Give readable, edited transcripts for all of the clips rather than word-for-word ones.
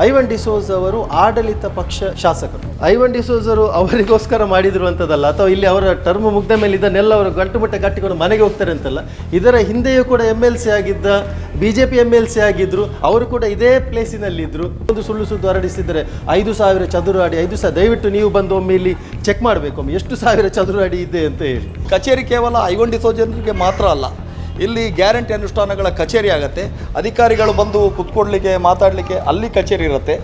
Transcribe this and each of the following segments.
ಐವನ್ ಡಿಸೋಜ್ ಅವರು ಆಡಳಿತ ಪಕ್ಷ ಶಾಸಕರು. ಐವನ್ ಡಿಸೋಜ್ ಅವರು ಅವರಿಗೋಸ್ಕರ ಮಾಡಿದಿರುವಂಥದ್ದಲ್ಲ, ಅಥವಾ ಇಲ್ಲಿ ಅವರ ಟರ್ಮ್ ಮುಗ್ದ ಮೇಲೆ ಇದನ್ನೆಲ್ಲ ಅವರು ಗಂಟು ಮುಟ್ಟೆ ಕಟ್ಟಿಕೊಂಡು ಮನೆಗೆ ಹೋಗ್ತಾರೆ ಅಂತಲ್ಲ. ಇದರ ಹಿಂದೆಯೂ ಕೂಡ MLC ಆಗಿದ್ದ BJP MLC ಆಗಿದ್ರು, ಅವರು ಕೂಡ ಇದೇ ಪ್ಲೇಸಿನಲ್ಲಿದ್ದರು. ಒಂದು ಸುಳ್ಳು ಸುದ್ದಿ ಹರಡಿಸಿದರೆ 5,000 ಚದುರ ಅಡಿ, 5,000 ದಯವಿಟ್ಟು ನೀವು ಬಂದು ಒಮ್ಮೆ ಇಲ್ಲಿ ಚೆಕ್ ಮಾಡಬೇಕು ಒಮ್ಮೆ ಎಷ್ಟು ಸಾವಿರ ಚದುರ ಅಡಿ ಇದೆ ಅಂತ ಹೇಳಿ. ಕಚೇರಿ ಕೇವಲ ಐವನ್ ಡಿಸೋಜ್ ಜನರಿಗೆ ಮಾತ್ರ ಅಲ್ಲ, ಇಲ್ಲಿ ಗ್ಯಾರಂಟಿ ಅನುಷ್ಠಾನಗಳ ಕಚೇರಿ ಆಗುತ್ತೆ. ಅಧಿಕಾರಿಗಳು ಬಂದು ಕುತ್ಕೊಡ್ಲಿಕ್ಕೆ ಮಾತಾಡಲಿಕ್ಕೆ ಅಲ್ಲಿ ಕಚೇರಿ ಇರುತ್ತೆ.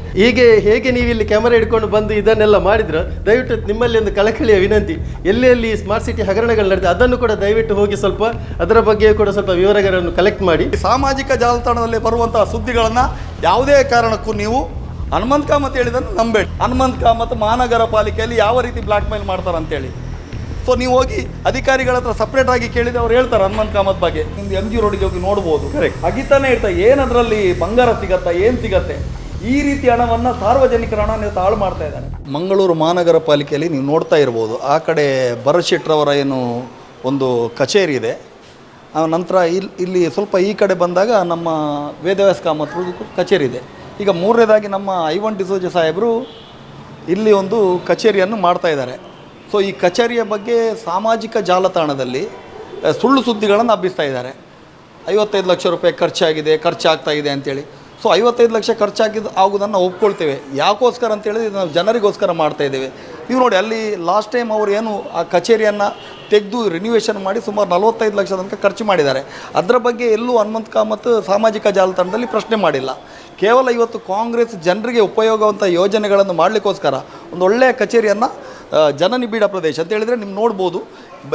ಹೇಗೆ ನೀವು ಇಲ್ಲಿ ಕ್ಯಾಮರಾ ಹಿಡ್ಕೊಂಡು ಬಂದು ಇದನ್ನೆಲ್ಲ ಮಾಡಿದ್ರೆ ದಯವಿಟ್ಟು ನಿಮ್ಮಲ್ಲಿ ಒಂದು ಕಳಕಳಿಯ ವಿನಂತಿ, ಎಲ್ಲೆಲ್ಲಿ ಸ್ಮಾರ್ಟ್ ಸಿಟಿ ಹಗರಣಗಳು ನಡೆದಿದೆ ಅದನ್ನು ಕೂಡ ದಯವಿಟ್ಟು ಹೋಗಿ ಸ್ವಲ್ಪ ಅದರ ಬಗ್ಗೆ ಕೂಡ ಸ್ವಲ್ಪ ವಿವರಗಳನ್ನು ಕಲೆಕ್ಟ್ ಮಾಡಿ. ಸಾಮಾಜಿಕ ಜಾಲತಾಣದಲ್ಲಿ ಬರುವಂತಹ ಸುದ್ದಿಗಳನ್ನು ಯಾವುದೇ ಕಾರಣಕ್ಕೂ ನೀವು ಹನುಮಂತ್ ಕಾಮತ್ ಹೇಳಿದನ್ನು ನಂಬೇಡಿ. ಹನುಮಂತ್ ಕಾಮತ್ ಮಹಾನಗರ ಪಾಲಿಕೆಯಲ್ಲಿ ಯಾವ ರೀತಿ ಬ್ಲ್ಯಾಕ್ ಮೇಲ್ ಮಾಡ್ತಾರೆ ಅಂತೇಳಿ. ಸೊ ನೀವು ಹೋಗಿ ಅಧಿಕಾರಿಗಳ ಹತ್ರ ಸಪ್ರೇಟ್ ಆಗಿ ಕೇಳಿದ್ರೆ ಅವ್ರು ಹೇಳ್ತಾರೆ ಹನುಮಂತ್ ಕಾಮತ್ ಬಗ್ಗೆ. ನಿಮ್ದು MG ರೋಡಿಗೆ ಹೋಗಿ ನೋಡ್ಬೋದು. ಅಗಿತಾನೆ ಇರ್ತಾರೆ, ಏನದರಲ್ಲಿ ಬಂಗಾರ ಸಿಗತ್ತಾ, ಏನು ಸಿಗತ್ತೆ, ಈ ರೀತಿ ಹಣವನ್ನು ಸಾರ್ವಜನಿಕರ ಹಣ ನೀವು ಹಾಳು ಮಾಡ್ತಾ ಇದ್ದಾರೆ. ಮಂಗಳೂರು ಮಹಾನಗರ ಪಾಲಿಕೆಯಲ್ಲಿ ನೀವು ನೋಡ್ತಾ ಇರ್ಬೋದು, ಆ ಕಡೆ ಭರತ್ ಶೆಟ್ಟರವರ ಏನು ಒಂದು ಕಚೇರಿ ಇದೆ. ನಂತರ ಇಲ್ಲಿ ಸ್ವಲ್ಪ ಈ ಕಡೆ ಬಂದಾಗ ನಮ್ಮ ವೇದವ್ಯಾಸ ಕಾಮತ್ ಕಚೇರಿ ಇದೆ. ಈಗ ಮೂರನೇದಾಗಿ ನಮ್ಮ ಐವನ್ ಡಿಸೋಜ ಸಾಹೇಬರು ಇಲ್ಲಿ ಒಂದು ಕಚೇರಿಯನ್ನು ಮಾಡ್ತಾ ಇದ್ದಾರೆ. ಸೊ ಈ ಕಚೇರಿಯ ಬಗ್ಗೆ ಸಾಮಾಜಿಕ ಜಾಲತಾಣದಲ್ಲಿ ಸುಳ್ಳು ಸುದ್ದಿಗಳನ್ನು ಹಬ್ಬಿಸ್ತಾ ಇದ್ದಾರೆ. 55 ಲಕ್ಷ ರೂಪಾಯಿ ಖರ್ಚಾಗ್ತಾ ಇದೆ ಅಂತೇಳಿ. ಸೊ 55 ಲಕ್ಷ ಆಗೋದನ್ನು ಒಪ್ಕೊಳ್ತೇವೆ. ಯಾಕೋಸ್ಕರ ಅಂತೇಳಿದ್ರೆ ನಾವು ಜನರಿಗೋಸ್ಕರ ಮಾಡ್ತಾ ಇದ್ದೇವೆ. ನೀವು ನೋಡಿ, ಅಲ್ಲಿ ಲಾಸ್ಟ್ ಟೈಮ್ ಅವರು ಏನು ಆ ಕಚೇರಿಯನ್ನು ತೆಗೆದು ರಿನ್ಯೂವೇಷನ್ ಮಾಡಿ ಸುಮಾರು 45 ಲಕ್ಷ ತನಕ ಖರ್ಚು ಮಾಡಿದ್ದಾರೆ. ಅದರ ಬಗ್ಗೆ ಎಲ್ಲೂ ಹನುಮಂತ್ ಕಾಮತ್ ಸಾಮಾಜಿಕ ಜಾಲತಾಣದಲ್ಲಿ ಪ್ರಶ್ನೆ ಮಾಡಿಲ್ಲ. ಕೇವಲ ಇವತ್ತು ಕಾಂಗ್ರೆಸ್ ಜನರಿಗೆ ಉಪಯೋಗವಂಥ ಯೋಜನೆಗಳನ್ನು ಮಾಡಲಿಕ್ಕೋಸ್ಕರ ಒಂದು ಒಳ್ಳೆಯ ಕಚೇರಿಯನ್ನು ಜನನಿಬಿಡ ಪ್ರದೇಶ ಅಂತ ಹೇಳಿದರೆ ನೀವು ನೋಡ್ಬೋದು,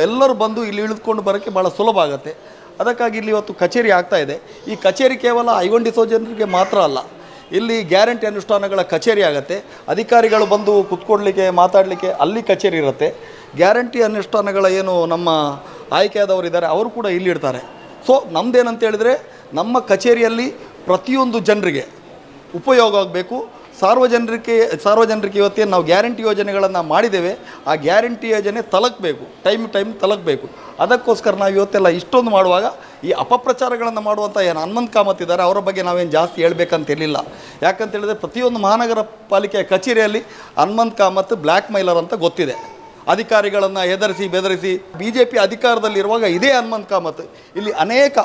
ಎಲ್ಲರೂ ಬಂದು ಇಲ್ಲಿ ಇಳಿದುಕೊಂಡು ಬರೋಕ್ಕೆ ಭಾಳ ಸುಲಭ ಆಗುತ್ತೆ. ಅದಕ್ಕಾಗಿ ಇಲ್ಲಿ ಇವತ್ತು ಕಚೇರಿ ಆಗ್ತಾ ಇದೆ. ಈ ಕಚೇರಿ ಕೇವಲ ಐವನ್ ಡಿಸೋಜ್ ಜನರಿಗೆ ಮಾತ್ರ ಅಲ್ಲ, ಇಲ್ಲಿ ಗ್ಯಾರಂಟಿ ಅನುಷ್ಠಾನಗಳ ಕಚೇರಿ ಆಗುತ್ತೆ. ಅಧಿಕಾರಿಗಳು ಬಂದು ಕುತ್ಕೊಡ್ಲಿಕ್ಕೆ ಮಾತಾಡಲಿಕ್ಕೆ ಅಲ್ಲಿ ಕಚೇರಿ ಇರುತ್ತೆ. ಗ್ಯಾರಂಟಿ ಅನುಷ್ಠಾನಗಳ ಏನು ನಮ್ಮ ಆಯ್ಕೆಯಾದವರು ಇದ್ದಾರೆ ಅವರು ಕೂಡ ಇಲ್ಲಿ ಇರ್ತಾರೆ. ಸೊ ನಮ್ಮದೇನಂತ ಹೇಳಿದರೆ, ನಮ್ಮ ಕಚೇರಿಯಲ್ಲಿ ಪ್ರತಿಯೊಂದು ಜನರಿಗೆ ಉಪಯೋಗ ಆಗಬೇಕು. ಸಾರ್ವಜನಿಕರಿಗೆ ಇವತ್ತೇನು ನಾವು ಗ್ಯಾರಂಟಿ ಯೋಜನೆಗಳನ್ನು ಮಾಡಿದ್ದೇವೆ, ಆ ಗ್ಯಾರಂಟಿ ಯೋಜನೆ ತಲುಪಬೇಕು, ಟೈಮ್ ತಲುಪಬೇಕು. ಅದಕ್ಕೋಸ್ಕರ ನಾವು ಇವತ್ತೆಲ್ಲ ಇಷ್ಟೊಂದು ಮಾಡುವಾಗ ಈ ಅಪಪ್ರಚಾರಗಳನ್ನು ಮಾಡುವಂಥ ಏನು ಹನುಮಂತ್ ಕಾಮತ್ ಇದ್ದಾರೆ ಅವರ ಬಗ್ಗೆ ನಾವೇನು ಜಾಸ್ತಿ ಹೇಳ್ಬೇಕಂತಿರಲಿಲ್ಲ. ಯಾಕಂತೇಳಿದ್ರೆ ಪ್ರತಿಯೊಂದು ಮಹಾನಗರ ಪಾಲಿಕೆಯ ಕಚೇರಿಯಲ್ಲಿ ಹನುಮಂತ್ ಕಾಮತ್ ಬ್ಲ್ಯಾಕ್ ಮೈಲರ್ ಅಂತ ಗೊತ್ತಿದೆ. ಅಧಿಕಾರಿಗಳನ್ನು ಬೆದರಿಸಿ BJP ಅಧಿಕಾರದಲ್ಲಿರುವಾಗ ಇದೇ ಹನುಮಂತ್ ಕಾಮತ್ ಇಲ್ಲಿ ಅನೇಕ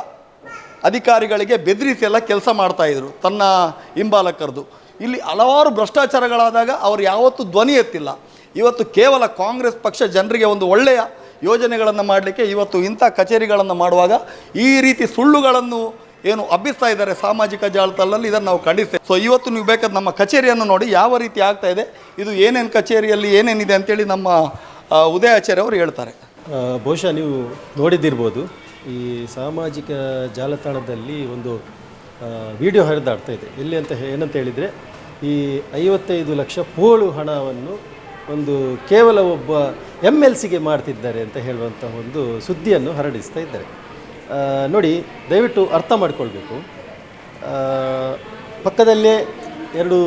ಅಧಿಕಾರಿಗಳಿಗೆ ಬೆದರಿಸಿ ಎಲ್ಲ ಕೆಲಸ ಮಾಡ್ತಾಯಿದ್ರು ತನ್ನ ಹಿಂಬಾಲಕರದು. ಇಲ್ಲಿ ಹಲವಾರು ಭ್ರಷ್ಟಾಚಾರಗಳಾದಾಗ ಅವರು ಯಾವತ್ತೂ ಧ್ವನಿ ಎತ್ತಿಲ್ಲ. ಇವತ್ತು ಕೇವಲ ಕಾಂಗ್ರೆಸ್ ಪಕ್ಷ ಜನರಿಗೆ ಒಂದು ಒಳ್ಳೆಯ ಯೋಜನೆಗಳನ್ನು ಮಾಡಲಿಕ್ಕೆ ಇವತ್ತು ಇಂಥ ಕಚೇರಿಗಳನ್ನು ಮಾಡುವಾಗ ಈ ರೀತಿ ಸುಳ್ಳುಗಳನ್ನು ಏನು ಹಬ್ಬಿಸ್ತಾ ಇದ್ದಾರೆ ಸಾಮಾಜಿಕ ಜಾಲತಾಣದಲ್ಲಿ, ಇದನ್ನು ನಾವು ಖಂಡಿಸ್ತೇವೆ. ಸೊ ಇವತ್ತು ನೀವು ಬೇಕಾದ ನಮ್ಮ ಕಚೇರಿಯನ್ನು ನೋಡಿ ಯಾವ ರೀತಿ ಆಗ್ತಾ ಇದೆ, ಇದು ಏನೇನು ಕಚೇರಿಯಲ್ಲಿ ಏನೇನಿದೆ ಅಂತೇಳಿ ನಮ್ಮ ಉದಯ ಆಚಾರ್ಯ ಅವರು ಹೇಳ್ತಾರೆ. ಬಹುಶಃ ನೀವು ನೋಡಿದ್ದಿರ್ಬೋದು, ಈ ಸಾಮಾಜಿಕ ಜಾಲತಾಣದಲ್ಲಿ ಒಂದು ವಿಡಿಯೋ ಹರಿದಾಡ್ತಾ ಇದೆ. ಎಲ್ಲಿ ಅಂತ ಏನಂತ ಹೇಳಿದರೆ, ಈ 55 ಲಕ್ಷ ಪೋಳು ಹಣವನ್ನು ಒಂದು ಕೇವಲ ಒಬ್ಬ MLCಗೆ ಮಾಡ್ತಿದ್ದಾರೆ ಅಂತ ಹೇಳುವಂಥ ಒಂದು ಸುದ್ದಿಯನ್ನು ಹರಡಿಸ್ತಾ ಇದ್ದಾರೆ. ನೋಡಿ, ದಯವಿಟ್ಟು ಅರ್ಥ ಮಾಡಿಕೊಳ್ಬೇಕು. ಪಕ್ಕದಲ್ಲೇ 2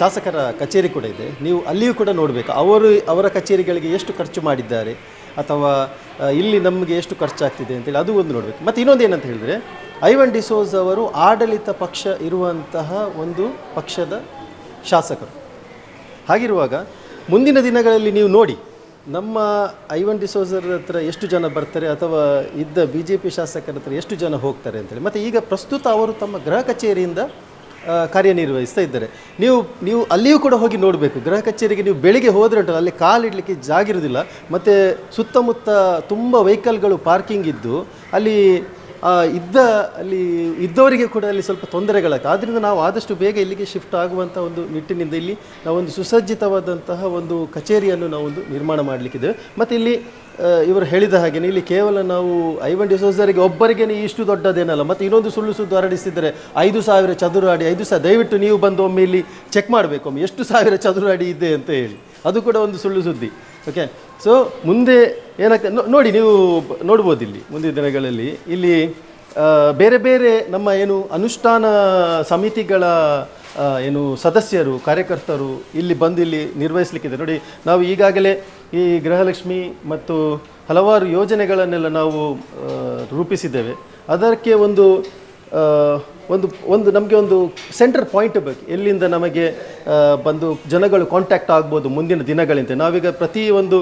ಶಾಸಕರ ಕಚೇರಿ ಕೂಡ ಇದೆ. ನೀವು ಅಲ್ಲಿಯೂ ಕೂಡ ನೋಡಬೇಕು, ಅವರ ಕಚೇರಿಗಳಿಗೆ ಎಷ್ಟು ಖರ್ಚು ಮಾಡಿದ್ದಾರೆ ಅಥವಾ ಇಲ್ಲಿ ನಮಗೆ ಎಷ್ಟು ಖರ್ಚಾಗ್ತಿದೆ ಅಂತೇಳಿ ಅದು ಒಂದು ನೋಡಬೇಕು. ಮತ್ತು ಇನ್ನೊಂದು ಏನಂತ ಹೇಳಿದರೆ, ಐವನ್ ಡಿಸೋಜ್ ಅವರು ಆಡಳಿತ ಪಕ್ಷ ಇರುವಂತಹ ಒಂದು ಪಕ್ಷದ ಶಾಸಕರು. ಹಾಗಿರುವಾಗ ಮುಂದಿನ ದಿನಗಳಲ್ಲಿ ನೀವು ನೋಡಿ, ನಮ್ಮ ಐವನ್ ಡಿಸೋಜರ್ ಹತ್ರ ಎಷ್ಟು ಜನ ಬರ್ತಾರೆ ಅಥವಾ ಇದ್ದ BJP ಶಾಸಕರ ಹತ್ರ ಎಷ್ಟು ಜನ ಹೋಗ್ತಾರೆ ಅಂತೇಳಿ. ಮತ್ತು ಈಗ ಪ್ರಸ್ತುತ ಅವರು ತಮ್ಮ ಗೃಹ ಕಚೇರಿಯಿಂದ ಕಾರ್ಯನಿರ್ವಹಿಸ್ತಾ ಇದ್ದಾರೆ. ನೀವು ಅಲ್ಲಿಯೂ ಕೂಡ ಹೋಗಿ ನೋಡಬೇಕು. ಗೃಹ ಕಚೇರಿಗೆ ನೀವು ಬೆಳಿಗ್ಗೆ ಹೋದರೆ ಉಂಟು, ಅಲ್ಲಿ ಕಾಲಿಡಲಿಕ್ಕೆ ಜಾಗಿರುವುದಿಲ್ಲ. ಮತ್ತು ಸುತ್ತಮುತ್ತ ತುಂಬ ವೆಹಿಕಲ್ಗಳು ಪಾರ್ಕಿಂಗ್ ಇದ್ದು ಅಲ್ಲಿ ಇದ್ದವರಿಗೆ ಕೂಡ ಅಲ್ಲಿ ಸ್ವಲ್ಪ ತೊಂದರೆಗಳಾಗ್ತದೆ. ಆದ್ದರಿಂದ ನಾವು ಆದಷ್ಟು ಬೇಗ ಇಲ್ಲಿಗೆ ಶಿಫ್ಟ್ ಆಗುವಂಥ ಒಂದು ನಿಟ್ಟಿನಿಂದ ಇಲ್ಲಿ ನಾವೊಂದು ಸುಸಜ್ಜಿತವಾದಂತಹ ಒಂದು ಕಚೇರಿಯನ್ನು ನಾವೊಂದು ನಿರ್ಮಾಣ ಮಾಡಲಿಕ್ಕಿದ್ದೇವೆ. ಮತ್ತು ಇಲ್ಲಿ ಇವರು ಹೇಳಿದ ಹಾಗೆ ಇಲ್ಲಿ ಕೇವಲ ನಾವು ಐವನ್ ಡಿಸೋಜರಿಗೆ ಒಬ್ಬರಿಗೆ ಇಷ್ಟು ದೊಡ್ಡದೇನಲ್ಲ. ಮತ್ತು ಇನ್ನೊಂದು ಸುಳ್ಳು ಸುದ್ದಿ ಹರಡಿಸಿದರೆ 5,000 ಚದುರ ಅಡಿ, 5,000 ದಯವಿಟ್ಟು ನೀವು ಬಂದು ಒಮ್ಮೆ ಇಲ್ಲಿ ಚೆಕ್ ಮಾಡಬೇಕು ಒಮ್ಮೆ ಎಷ್ಟು ಸಾವಿರ ಚದುರ ಅಡಿ ಇದೆ ಅಂತ ಹೇಳಿ. ಅದು ಕೂಡ ಒಂದು ಸುಳ್ಳು ಸುದ್ದಿ. ಓಕೆ, ಸೊ ಮುಂದೆ ಏನಾಗ್ತದೆ ನೋಡಿ, ನೀವು ನೋಡ್ಬೋದು ಇಲ್ಲಿ ಮುಂದಿನ ದಿನಗಳಲ್ಲಿ ಇಲ್ಲಿ ಬೇರೆ ಬೇರೆ ನಮ್ಮ ಏನು ಅನುಷ್ಠಾನ ಸಮಿತಿಗಳ ಏನು ಸದಸ್ಯರು ಕಾರ್ಯಕರ್ತರು ಇಲ್ಲಿ ಬಂದು ಇಲ್ಲಿ ನಿರ್ವಹಿಸಲಿಕ್ಕಿದೆ. ನೋಡಿ, ನಾವು ಈಗಾಗಲೇ ಈ ಗೃಹಲಕ್ಷ್ಮಿ ಮತ್ತು ಹಲವಾರು ಯೋಜನೆಗಳನ್ನೆಲ್ಲ ನಾವು ರೂಪಿಸಿದ್ದೇವೆ. ಅದಕ್ಕೆ ಒಂದು ಒಂದು ಒಂದು ನಮಗೆ ಒಂದು ಸೆಂಟರ್ ಪಾಯಿಂಟ್ ಬೇಕು, ಎಲ್ಲಿಂದ ನಮಗೆ ಬಂದು ಜನಗಳು ಕಾಂಟ್ಯಾಕ್ಟ್ ಆಗ್ಬೋದು ಮುಂದಿನ ದಿನಗಳಿಂದ. ನಾವೀಗ ಪ್ರತಿ ಒಂದು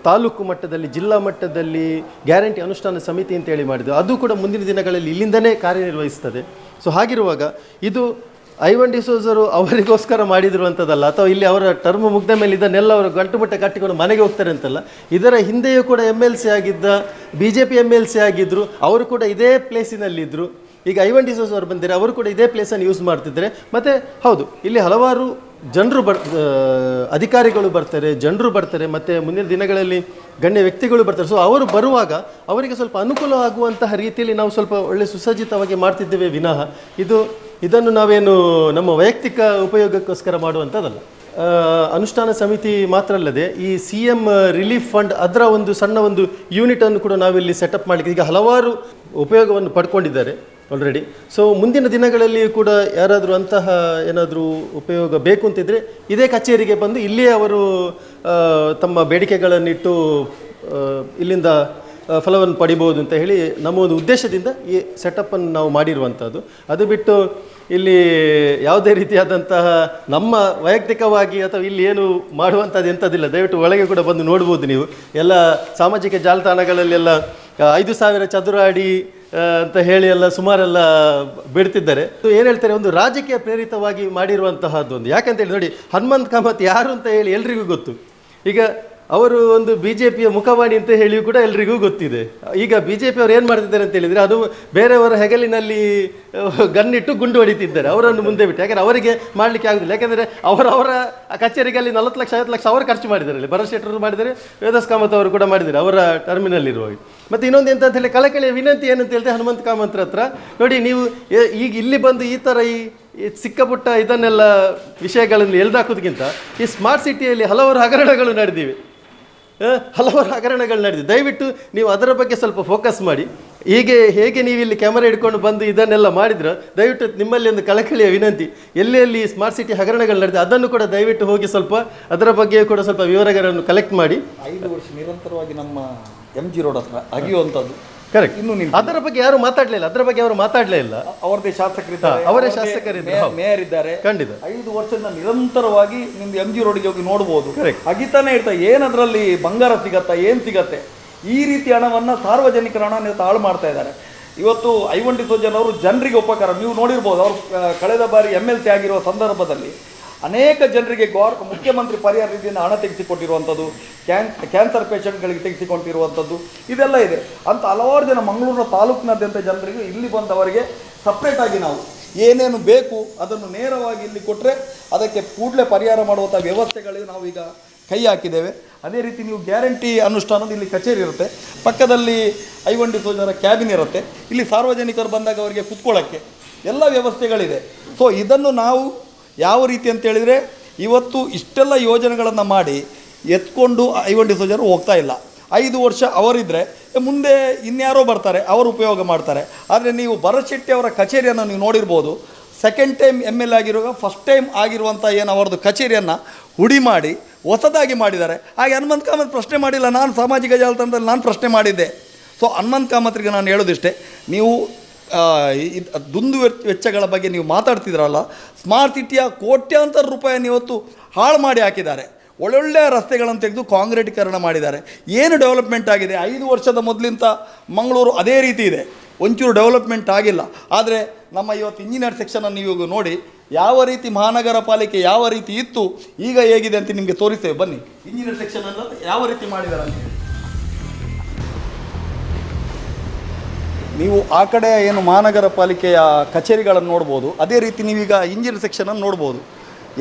ತಾಲೂಕು ಮಟ್ಟದಲ್ಲಿ, ಜಿಲ್ಲಾ ಮಟ್ಟದಲ್ಲಿ ಗ್ಯಾರಂಟಿ ಅನುಷ್ಠಾನ ಸಮಿತಿ ಅಂತೇಳಿ ಮಾಡಿದ್ದು, ಅದು ಕೂಡ ಮುಂದಿನ ದಿನಗಳಲ್ಲಿ ಇಲ್ಲಿಂದನೇ ಕಾರ್ಯನಿರ್ವಹಿಸ್ತದೆ. ಸೊ ಹಾಗಿರುವಾಗ ಇದು ಐವನ್ ಡಿಸೋಜರು ಅವರಿಗೋಸ್ಕರ ಮಾಡಿದಿರುವಂಥದ್ದಲ್ಲ, ಅಥವಾ ಇಲ್ಲಿ ಅವರ ಟರ್ಮ್ ಮುಗ್ದ ಮೇಲೆ ಇದನ್ನೆಲ್ಲ ಅವರು ಗಂಟುಮುಟ್ಟೆ ಕಟ್ಟಿಕೊಂಡು ಮನೆಗೆ ಹೋಗ್ತಾರೆ ಅಂತಲ್ಲ. ಇದರ ಹಿಂದೆಯೂ ಕೂಡ MLC ಆಗಿದ್ದ BJP MLC ಆಗಿದ್ದರು, ಅವರು ಕೂಡ ಇದೇ ಪ್ಲೇಸಿನಲ್ಲಿದ್ದರು. ಈಗ ಐವನ್ ಡಿಸೋಜ್ ಅವರು ಬಂದಿದ್ದಾರೆ, ಅವರು ಕೂಡ ಇದೇ ಪ್ಲೇಸನ್ನು ಯೂಸ್ ಮಾಡ್ತಿದ್ದಾರೆ. ಮತ್ತು ಹೌದು, ಇಲ್ಲಿ ಹಲವಾರು ಜನರು ಅಧಿಕಾರಿಗಳು ಬರ್ತಾರೆ, ಜನರು ಬರ್ತಾರೆ, ಮತ್ತು ಮುಂದಿನ ದಿನಗಳಲ್ಲಿ ಗಣ್ಯ ವ್ಯಕ್ತಿಗಳು ಬರ್ತಾರೆ. ಸೊ ಅವರು ಬರುವಾಗ ಅವರಿಗೆ ಸ್ವಲ್ಪ ಅನುಕೂಲ ಆಗುವಂತಹ ರೀತಿಯಲ್ಲಿ ನಾವು ಸ್ವಲ್ಪ ಒಳ್ಳೆ ಸುಸಜ್ಜಿತವಾಗಿ ಮಾಡ್ತಿದ್ದೇವೆ ವಿನಃ ಇದನ್ನು ನಾವೇನು ನಮ್ಮ ವೈಯಕ್ತಿಕ ಉಪಯೋಗಕ್ಕೋಸ್ಕರ ಮಾಡುವಂಥದ್ದಲ್ಲ. ಅನುಷ್ಠಾನ ಸಮಿತಿ ಮಾತ್ರ ಅಲ್ಲದೆ ಈ CM ರಿಲೀಫ್ ಫಂಡ್ ಅದರ ಒಂದು ಸಣ್ಣ ಒಂದು ಯೂನಿಟನ್ನು ಕೂಡ ನಾವಿಲ್ಲಿ ಸೆಟಪ್ ಮಾಡಲಿಕ್ಕೆ ಈಗ ಹಲವಾರು ಉಪಯೋಗವನ್ನು ಪಡ್ಕೊಂಡಿದ್ದಾರೆ ಆಲ್ರೆಡಿ. ಸೊ ಮುಂದಿನ ದಿನಗಳಲ್ಲಿ ಕೂಡ ಯಾರಾದರೂ ಅಂತಹ ಏನಾದರೂ ಉಪಯೋಗ ಬೇಕು ಅಂತಿದ್ದರೆ ಇದೇ ಕಚೇರಿಗೆ ಬಂದು ಇಲ್ಲಿಯೇ ಅವರು ತಮ್ಮ ಬೇಡಿಕೆಗಳನ್ನಿಟ್ಟು ಇಲ್ಲಿಂದ ಫಲವನ್ನು ಪಡಿಬೋದು ಅಂತ ಹೇಳಿ ನಮ್ಮ ಒಂದು ಉದ್ದೇಶದಿಂದ ಈ ಸೆಟಪ್ಪನ್ನು ನಾವು ಮಾಡಿರುವಂಥದ್ದು. ಅದು ಬಿಟ್ಟು ಇಲ್ಲಿ ಯಾವುದೇ ರೀತಿಯಾದಂತಹ ನಮ್ಮ ವೈಯಕ್ತಿಕವಾಗಿ ಅಥವಾ ಇಲ್ಲಿ ಏನು ಮಾಡುವಂಥದ್ದು ಎಂಥದ್ದಿಲ್ಲ. ದಯವಿಟ್ಟು ಒಳಗೆ ಕೂಡ ಬಂದು ನೋಡ್ಬೋದು ನೀವು. ಎಲ್ಲ ಸಾಮಾಜಿಕ ಜಾಲತಾಣಗಳಲ್ಲೆಲ್ಲ 5,000 ಚದುರ ಅಡಿ ಅಂತ ಹೇಳಿ ಎಲ್ಲ ಸುಮಾರೆಲ್ಲ ಬಿಡ್ತಿದ್ದಾರೆ. ಏನು ಹೇಳ್ತಾರೆ, ಒಂದು ರಾಜಕೀಯ ಪ್ರೇರಿತವಾಗಿ ಮಾಡಿರುವಂತಹದ್ದು ಒಂದು. ಯಾಕಂತೇಳಿ ನೋಡಿ, ಹನುಮಂತ್ ಕಾಮತ್ ಯಾರು ಅಂತ ಹೇಳಿ ಎಲ್ರಿಗೂ ಗೊತ್ತು. ಈಗ ಅವರು ಒಂದು BJPಯ ಮುಖವಾಣಿ ಅಂತ ಹೇಳಿಯೂ ಕೂಡ ಎಲ್ರಿಗೂ ಗೊತ್ತಿದೆ. ಈಗ BJP ಅವರು ಏನು ಮಾಡ್ತಿದ್ದಾರೆ ಅಂತ ಹೇಳಿದರೆ, ಅದು ಬೇರೆಯವರ ಹೆಗಲಿನಲ್ಲಿ ಗನ್ನಿಟ್ಟು ಗುಂಡು ಹೊಡಿತಿದ್ದಾರೆ ಅವರನ್ನು ಮುಂದೆ ಬಿಟ್ಟು. ಯಾಕಂದರೆ ಅವರಿಗೆ ಮಾಡಲಿಕ್ಕೆ ಆಗೋದಿಲ್ಲ. ಯಾಕೆಂದರೆ ಅವರ ಕಚೇರಿಗೆ ಅಲ್ಲಿ 40 ಲಕ್ಷ 50 ಲಕ್ಷ ಅವರು ಖರ್ಚು ಮಾಡಿದ್ದಾರೆ. ಅಲ್ಲಿ ಭರತ್ ಶೆಟ್ಟರು ಮಾಡಿದ್ದಾರೆ, ವೇದಾಸ್ ಕಾಮತ್ ಅವರು ಕೂಡ ಮಾಡಿದ್ದಾರೆ ಅವರ ಟರ್ಮಿನಲ್ಲಿರುವಾಗ. ಮತ್ತು ಇನ್ನೊಂದು ಎಂತ ಅಂತ ಹೇಳಿ ಕಳಕಳಿಯ ವಿನಂತಿ ಏನಂತ ಹೇಳಿದ್ರೆ ಹನುಮಂತ್ ಕಾಮತ್ರ ಹತ್ರ, ನೋಡಿ ನೀವು ಈಗ ಇಲ್ಲಿ ಬಂದು ಈ ಥರ ಈ ಸಿಕ್ಕಪುಟ್ಟ ಇದನ್ನೆಲ್ಲ ವಿಷಯಗಳನ್ನು ಎಳ್ದಾಕೋದಕ್ಕಿಂತ ಈ ಸ್ಮಾರ್ಟ್ ಸಿಟಿಯಲ್ಲಿ ಹಲವಾರು ಹಗರಣಗಳು ನಡೆದಿವೆ, ದಯವಿಟ್ಟು ನೀವು ಅದರ ಬಗ್ಗೆ ಸ್ವಲ್ಪ ಫೋಕಸ್ ಮಾಡಿ. ಹೇಗೆ ನೀವು ಇಲ್ಲಿ ಕ್ಯಾಮರಾ ಹಿಡ್ಕೊಂಡು ಬಂದು ಇದನ್ನೆಲ್ಲ ಮಾಡಿದ್ರೆ ದಯವಿಟ್ಟು ನಿಮ್ಮಲ್ಲಿ ಒಂದು ಕಳಕಳಿಯ ವಿನಂತಿ, ಎಲ್ಲಿ ಸ್ಮಾರ್ಟ್ ಸಿಟಿ ಹಗರಣಗಳು ನಡೆದಿದೆ ಅದನ್ನು ಕೂಡ ದಯವಿಟ್ಟು ಹೋಗಿ ಸ್ವಲ್ಪ ಅದರ ಬಗ್ಗೆ ಕೂಡ ಸ್ವಲ್ಪ ವಿವರಗಳನ್ನು ಕಲೆಕ್ಟ್ ಮಾಡಿ. 5 ವರ್ಷ ನಿರಂತರವಾಗಿ ನಮ್ಮ MG ರೋಡ್ ಹತ್ರ ಅಗಿಯುವಂಥದ್ದು ಕರೆಕ್ಟ್. ಇನ್ನು ಅದರ ಬಗ್ಗೆ ಯಾರು ಮಾತಾಡಲಿಲ್ಲ, ಅವರದೇ ಶಾಸಕರಿದ್ದಾರೆ, ಅವರೇ ಶಾಸಕರಿದ್ದಾರೆ, ಮೇಯರ್ ಇದ್ದಾರೆ. ಖಂಡಿತ 5 ವರ್ಷದಿಂದ ನಿರಂತರವಾಗಿ ನಿಮ್ದು MG ರೋಡ್ಗೆ ಹೋಗಿ ನೋಡ್ಬೋದು. ಅಗಿತಾನೆ ಇರ್ತಾರೆ. ಏನದ್ರಲ್ಲಿ ಬಂಗಾರ ಸಿಗತ್ತಾ, ಏನು ಸಿಗತ್ತೆ, ಈ ರೀತಿ ಹಣವನ್ನು ಸಾರ್ವಜನಿಕರ ಹಣ ಹಾಳು ಮಾಡ್ತಾ ಇದ್ದಾರೆ. ಇವತ್ತು ಐವನ್ ಡಿಸೋಜನ್ ಅವರು ಜನರಿಗೆ ಉಪಕಾರ, ನೀವು ನೋಡಿರ್ಬೋದು. ಅವರು ಕಳೆದ ಬಾರಿ MLC ಆಗಿರುವ ಸಂದರ್ಭದಲ್ಲಿ ಅನೇಕ ಜನರಿಗೆ ಮುಖ್ಯಮಂತ್ರಿ ಪರಿಹಾರ ನಿಧಿಯಿಂದ ಹಣ ತೆಗೆಸಿಕೊಟ್ಟಿರುವಂಥದ್ದು, ಕ್ಯಾನ್ಸರ್ ಪೇಷಂಟ್ಗಳಿಗೆ ತೆಗೆಸಿಕೊಟ್ಟಿರುವಂಥದ್ದು ಇದೆಲ್ಲ ಇದೆ ಅಂತ ಹಲವಾರು ಜನ ಮಂಗಳೂರಿನ ತಾಲೂಕಿನಾದ್ಯಂತ ಜನರಿಗೆ ಇಲ್ಲಿ ಬಂದವರಿಗೆ ಸಪ್ರೇಟಾಗಿ ನಾವು ಏನೇನು ಬೇಕು ಅದನ್ನು ನೇರವಾಗಿ ಇಲ್ಲಿ ಕೊಟ್ಟರೆ ಅದಕ್ಕೆ ಕೂಡಲೇ ಪರಿಹಾರ ಮಾಡುವಂಥ ವ್ಯವಸ್ಥೆಗಳಿಗೆ ನಾವೀಗ ಕೈ ಹಾಕಿದ್ದೇವೆ. ಅದೇ ರೀತಿ ನೀವು ಗ್ಯಾರಂಟಿ ಅನುಷ್ಠಾನದ ಇಲ್ಲಿ ಕಚೇರಿ ಇರುತ್ತೆ, ಪಕ್ಕದಲ್ಲಿ ಐವನ್ ಡಿಸೋಜರ ಕ್ಯಾಬಿನ್ ಇರುತ್ತೆ. ಇಲ್ಲಿ ಸಾರ್ವಜನಿಕರು ಬಂದಾಗ ಅವರಿಗೆ ಕುತ್ಕೊಳ್ಳೋಕ್ಕೆ ಎಲ್ಲ ವ್ಯವಸ್ಥೆಗಳಿದೆ. ಸೊ ಇದನ್ನು ನಾವು ಯಾವ ರೀತಿ ಅಂತೇಳಿದರೆ, ಇವತ್ತು ಇಷ್ಟೆಲ್ಲ ಯೋಜನೆಗಳನ್ನು ಮಾಡಿ ಎತ್ಕೊಂಡು ಐವನ್ ಡಿಸೋಜರು ಹೋಗ್ತಾ ಇಲ್ಲ. 5 ವರ್ಷ ಅವರಿದ್ದರೆ ಮುಂದೆ ಇನ್ಯಾರೋ ಬರ್ತಾರೆ, ಅವರು ಉಪಯೋಗ ಮಾಡ್ತಾರೆ. ಆದರೆ ನೀವು ಭರತ್ ಶೆಟ್ಟಿ ಅವರ ಕಚೇರಿಯನ್ನು ನೀವು ನೋಡಿರ್ಬೋದು. ಸೆಕೆಂಡ್ ಟೈಮ್ MLA ಆಗಿರುವಾಗ ಫಸ್ಟ್ ಟೈಮ್ ಆಗಿರುವಂಥ ಏನು ಅವರದ್ದು ಕಚೇರಿಯನ್ನು ಹುಡಿ ಮಾಡಿ ಹೊಸದಾಗಿ ಮಾಡಿದ್ದಾರೆ. ಹಾಗೆ ಹನುಮಂತ್ ಕಾಮತ್ ಪ್ರಶ್ನೆ ಮಾಡಿಲ್ಲ, ನಾನು ಸಾಮಾಜಿಕ ಜಾಲತಾಣದಲ್ಲಿ ನಾನು ಪ್ರಶ್ನೆ ಮಾಡಿದ್ದೆ. ಸೊ ಹನುಮಂತ್ ಕಾಮತ್ರಿಗೆ ನಾನು ಹೇಳೋದಿಷ್ಟೇ, ನೀವು ದುಂದು ವೆಚ್ಚಗಳ ಬಗ್ಗೆ ನೀವು ಮಾತಾಡ್ತಿದ್ರಲ್ಲ, ಸ್ಮಾರ್ಟ್ ಸಿಟಿಯ ಕೋಟ್ಯಾಂತರ ರೂಪಾಯಿಯನ್ನು ಇವತ್ತು ಹಾಳು ಮಾಡಿ ಹಾಕಿದ್ದಾರೆ. ಒಳ್ಳೊಳ್ಳೆಯ ರಸ್ತೆಗಳನ್ನು ತೆಗೆದು ಕಾಂಕ್ರೀಟೀಕರಣ ಮಾಡಿದ್ದಾರೆ. ಏನು ಡೆವಲಪ್ಮೆಂಟ್ ಆಗಿದೆ? 5 ವರ್ಷದ ಮೊದಲಿಂದ ಮಂಗಳೂರು ಅದೇ ರೀತಿ ಇದೆ, ಒಂಚೂರು ಡೆವಲಪ್ಮೆಂಟ್ ಆಗಿಲ್ಲ. ಆದರೆ ನಮ್ಮ ಇವತ್ತು ಇಂಜಿನಿಯರ್ ಸೆಕ್ಷನನ್ನು ನೀವು ನೋಡಿ, ಯಾವ ರೀತಿ ಮಹಾನಗರ ಪಾಲಿಕೆ ಯಾವ ರೀತಿ ಇತ್ತು, ಈಗ ಹೇಗಿದೆ ಅಂತ ನಿಮಗೆ ತೋರಿಸ್ತೇವೆ. ಬನ್ನಿ, ಇಂಜಿನಿಯರ್ ಸೆಕ್ಷನನ್ನು ಯಾವ ರೀತಿ ಮಾಡಿದ್ದಾರೆ ಅಂತ ಹೇಳಿ. ನೀವು ಆ ಕಡೆ ಏನು ಮಹಾನಗರ ಪಾಲಿಕೆಯ ಕಚೇರಿಗಳನ್ನು ನೋಡ್ಬೋದು, ಅದೇ ರೀತಿ ನೀವೀಗ ಇಂಜಿನಿಯರ್ ಸೆಕ್ಷನನ್ನು ನೋಡ್ಬೋದು.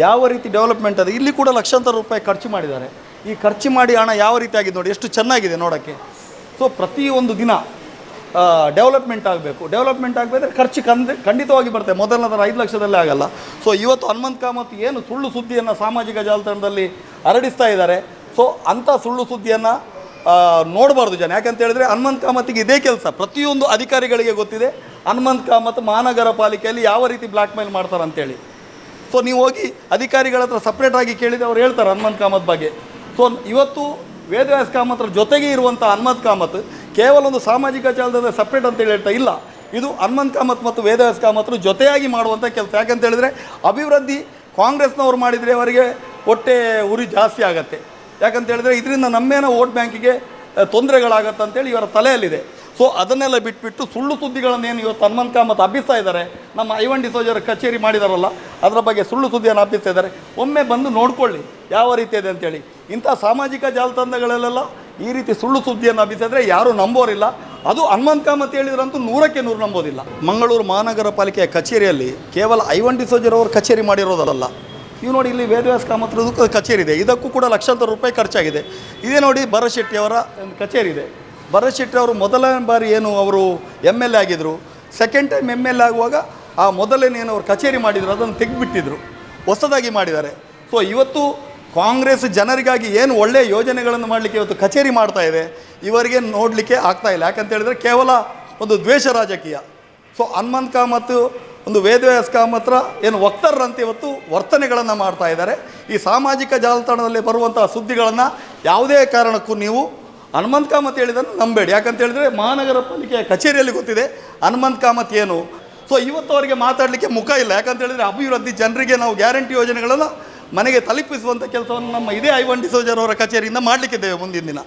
ಯಾವ ರೀತಿ ಡೆವಲಪ್ಮೆಂಟ್ ಇದೆ. ಇಲ್ಲಿ ಕೂಡ ಲಕ್ಷಾಂತರ ರೂಪಾಯಿ ಖರ್ಚು ಮಾಡಿದ್ದಾರೆ. ಈ ಖರ್ಚು ಮಾಡಿ ಹಣ ಯಾವ ರೀತಿ ಆಗಿದೆ ನೋಡಿ, ಎಷ್ಟು ಚೆನ್ನಾಗಿದೆ ನೋಡೋಕ್ಕೆ. ಸೊ ಪ್ರತಿಯೊಂದು ದಿನ ಡೆವಲಪ್ಮೆಂಟ್ ಆಗಬೇಕು. ಡೆವಲಪ್ಮೆಂಟ್ ಆಗಬೇಕಾದ್ರೆ ಖರ್ಚು ಖಂಡಿತವಾಗಿ ಬರ್ತದೆ. ಮೊದಲನೇದರ 5 ಲಕ್ಷದಲ್ಲೇ ಆಗಲ್ಲ. ಸೊ ಇವತ್ತು ಹನುಮಂತ್ ಕಾಮತ್ ಏನು ಸುಳ್ಳು ಸುದ್ದಿಯನ್ನು ಸಾಮಾಜಿಕ ಜಾಲತಾಣದಲ್ಲಿ ಹರಡಿಸ್ತಾ ಇದ್ದಾರೆ. ಸೊ ಅಂಥ ಸುಳ್ಳು ಸುದ್ದಿಯನ್ನು ನೋಡಬಾರ್ದು ಜನ. ಯಾಕಂತ ಹೇಳಿದ್ರೆ ಹನುಮಂತ್ ಕಾಮತ್ಗೆ ಇದೇ ಕೆಲಸ. ಪ್ರತಿಯೊಂದು ಅಧಿಕಾರಿಗಳಿಗೆ ಗೊತ್ತಿದೆ ಹನುಮಂತ್ ಕಾಮತ್ ಮಹಾನಗರ ಪಾಲಿಕೆಯಲ್ಲಿ ಯಾವ ರೀತಿ ಬ್ಲ್ಯಾಕ್ ಮೇಲ್ ಮಾಡ್ತಾರೆ ಅಂತೇಳಿ. ಸೊ ನೀವು ಹೋಗಿ ಅಧಿಕಾರಿಗಳ ಹತ್ರ ಸಪ್ರೇಟಾಗಿ ಕೇಳಿದರೆ ಅವ್ರು ಹೇಳ್ತಾರೆ ಹನುಮಂತ್ ಕಾಮತ್ ಬಗ್ಗೆ. ಸೊ ಇವತ್ತು ವೇದವ್ಯಾಸ್ ಕಾಮತ್ರ ಜೊತೆಗೆ ಇರುವಂಥ ಹನುಮಂತ್ ಕಾಮತ್ ಕೇವಲ ಒಂದು ಸಾಮಾಜಿಕ ಜಾಲದಲ್ಲಿ ಸಪ್ರೇಟ್ ಅಂತೇಳಿ ಹೇಳ್ತಾ ಇಲ್ಲ. ಇದು ಹನುಮಂತ್ ಕಾಮತ್ ಮತ್ತು ವೇದವ್ಯಾಸ್ ಕಾಮತ್ರು ಜೊತೆಯಾಗಿ ಮಾಡುವಂಥ ಕೆಲಸ. ಯಾಕಂತ ಹೇಳಿದರೆ ಅಭಿವೃದ್ಧಿ ಕಾಂಗ್ರೆಸ್ನವ್ರು ಮಾಡಿದರೆ ಅವರಿಗೆ ಹೊಟ್ಟೆ ಉರಿ ಜಾಸ್ತಿ ಆಗುತ್ತೆ. ಯಾಕಂತ ಹೇಳಿದರೆ ಇದರಿಂದ ನಮ್ಮೇನೋ ವೋಟ್ ಬ್ಯಾಂಕಿಗೆ ತೊಂದರೆಗಳಾಗತ್ತೆ ಅಂತೇಳಿ ಇವರ ತಲೆಯಲ್ಲಿದೆ. ಸೊ ಅದನ್ನೆಲ್ಲ ಬಿಟ್ಬಿಟ್ಟು ಸುಳ್ಳು ಸುದ್ದಿಗಳನ್ನೇನು ಇವತ್ತು ಹನುಮಂತ್ ಕಾಮತ್ ಹಬ್ಬಿಸ್ತಾ ಇದ್ದಾರೆ, ನಮ್ಮ ಐವನ್ ಡಿಸೋಜರ ಕಚೇರಿ ಮಾಡಿದಾರಲ್ಲ ಅದರ ಬಗ್ಗೆ ಸುಳ್ಳು ಸುದ್ದಿಯನ್ನು ಹಬ್ಬಿಸ್ತಾ ಇದ್ದಾರೆ. ಒಮ್ಮೆ ಬಂದು ನೋಡ್ಕೊಳ್ಳಿ ಯಾವ ರೀತಿ ಇದೆ ಅಂತೇಳಿ. ಇಂಥ ಸಾಮಾಜಿಕ ಜಾಲತಾಣಗಳಲ್ಲೆಲ್ಲ ಈ ರೀತಿ ಸುಳ್ಳು ಸುದ್ದಿಯನ್ನು ಹಬ್ಬಿಸಿದ್ರೆ ಯಾರೂ ನಂಬೋರಿಲ್ಲ. ಅದು ಹನುಮಂತ್ ಕಾಮತ್ ಹೇಳಿದ್ರಂತೂ 100ಕ್ಕೆ 100 ನಂಬೋದಿಲ್ಲ. ಮಂಗಳೂರು ಮಹಾನಗರ ಪಾಲಿಕೆಯ ಕಚೇರಿಯಲ್ಲಿ ಕೇವಲ ಐವನ್ ಡಿಸೋಜರವರು ಕಚೇರಿ ಮಾಡಿರೋದಲ್ಲ. ನೀವು ನೋಡಿ, ಇಲ್ಲಿ ವೇದವ್ಯಾಸ್ ಕಾಮತ್ರದ್ದು ಕಚೇರಿ ಇದೆ, ಇದಕ್ಕೂ ಕೂಡ ಲಕ್ಷಾಂತರ ರೂಪಾಯಿ ಖರ್ಚಾಗಿದೆ. ಇದೇ ನೋಡಿ ಭರತ್ ಶೆಟ್ಟಿಯವರ ಒಂದು ಕಚೇರಿ ಇದೆ. ಭರತ್ ಶೆಟ್ಟಿ ಅವರು ಮೊದಲನೇ ಬಾರಿ ಏನು ಅವರು MLA ಆಗಿದ್ದರು, ಸೆಕೆಂಡ್ ಟೈಮ್ MLA ಆಗುವಾಗ ಆ ಮೊದಲೇನೇನು ಅವರು ಕಚೇರಿ ಮಾಡಿದರು ಅದನ್ನು ತೆಗೆದುಬಿಟ್ಟಿದ್ರು, ಹೊಸದಾಗಿ ಮಾಡಿದ್ದಾರೆ. ಸೊ ಇವತ್ತು ಕಾಂಗ್ರೆಸ್ ಜನರಿಗಾಗಿ ಏನು ಒಳ್ಳೆಯ ಯೋಜನೆಗಳನ್ನು ಮಾಡಲಿಕ್ಕೆ ಇವತ್ತು ಕಚೇರಿ ಮಾಡ್ತಾ ಇದೆ, ಇವರಿಗೆ ನೋಡಲಿಕ್ಕೆ ಆಗ್ತಾಯಿಲ್ಲ. ಯಾಕಂತ ಹೇಳಿದರೆ ಕೇವಲ ಒಂದು ದ್ವೇಷ ರಾಜಕೀಯ. ಸೊ ಹನುಮಂತ್ ಕಾಮತ್ ಒಂದು ವೇದವ್ಯಾಸ್ ಕಾಮತ್ರ ಏನು ವಕ್ತಾರರಂತೆ ಇವತ್ತು ವರ್ತನೆಗಳನ್ನು ಮಾಡ್ತಾ ಇದ್ದಾರೆ. ಈ ಸಾಮಾಜಿಕ ಜಾಲತಾಣದಲ್ಲಿ ಬರುವಂಥ ಸುದ್ದಿಗಳನ್ನು ಯಾವುದೇ ಕಾರಣಕ್ಕೂ ನೀವು ಹನುಮಂತ್ ಕಾಮತ್ ಹೇಳಿದನ್ನು ನಂಬೇಡಿ. ಯಾಕಂತ ಹೇಳಿದರೆ ಮಹಾನಗರ ಪಾಲಿಕೆಯ ಕಚೇರಿಯಲ್ಲಿ ಗೊತ್ತಿದೆ ಹನುಮಂತ್ ಕಾಮತ್ ಏನು. ಸೊ ಇವತ್ತು ಅವರಿಗೆ ಮಾತಾಡಲಿಕ್ಕೆ ಮುಖ ಇಲ್ಲ. ಯಾಕಂತ ಹೇಳಿದರೆ ಅಭಿವೃದ್ಧಿ ಜನರಿಗೆ ನಾವು ಗ್ಯಾರಂಟಿ ಯೋಜನೆಗಳನ್ನು ಮನೆಗೆ ತಲುಪಿಸುವಂಥ ಕೆಲಸವನ್ನು ನಮ್ಮ ಇದೇ ಐವನ್ ಡಿಸೋಜರ್ ಅವರ ಕಚೇರಿಯಿಂದ ಮಾಡಲಿಕ್ಕಿದ್ದೇವೆ ಮುಂದಿನ ದಿನ.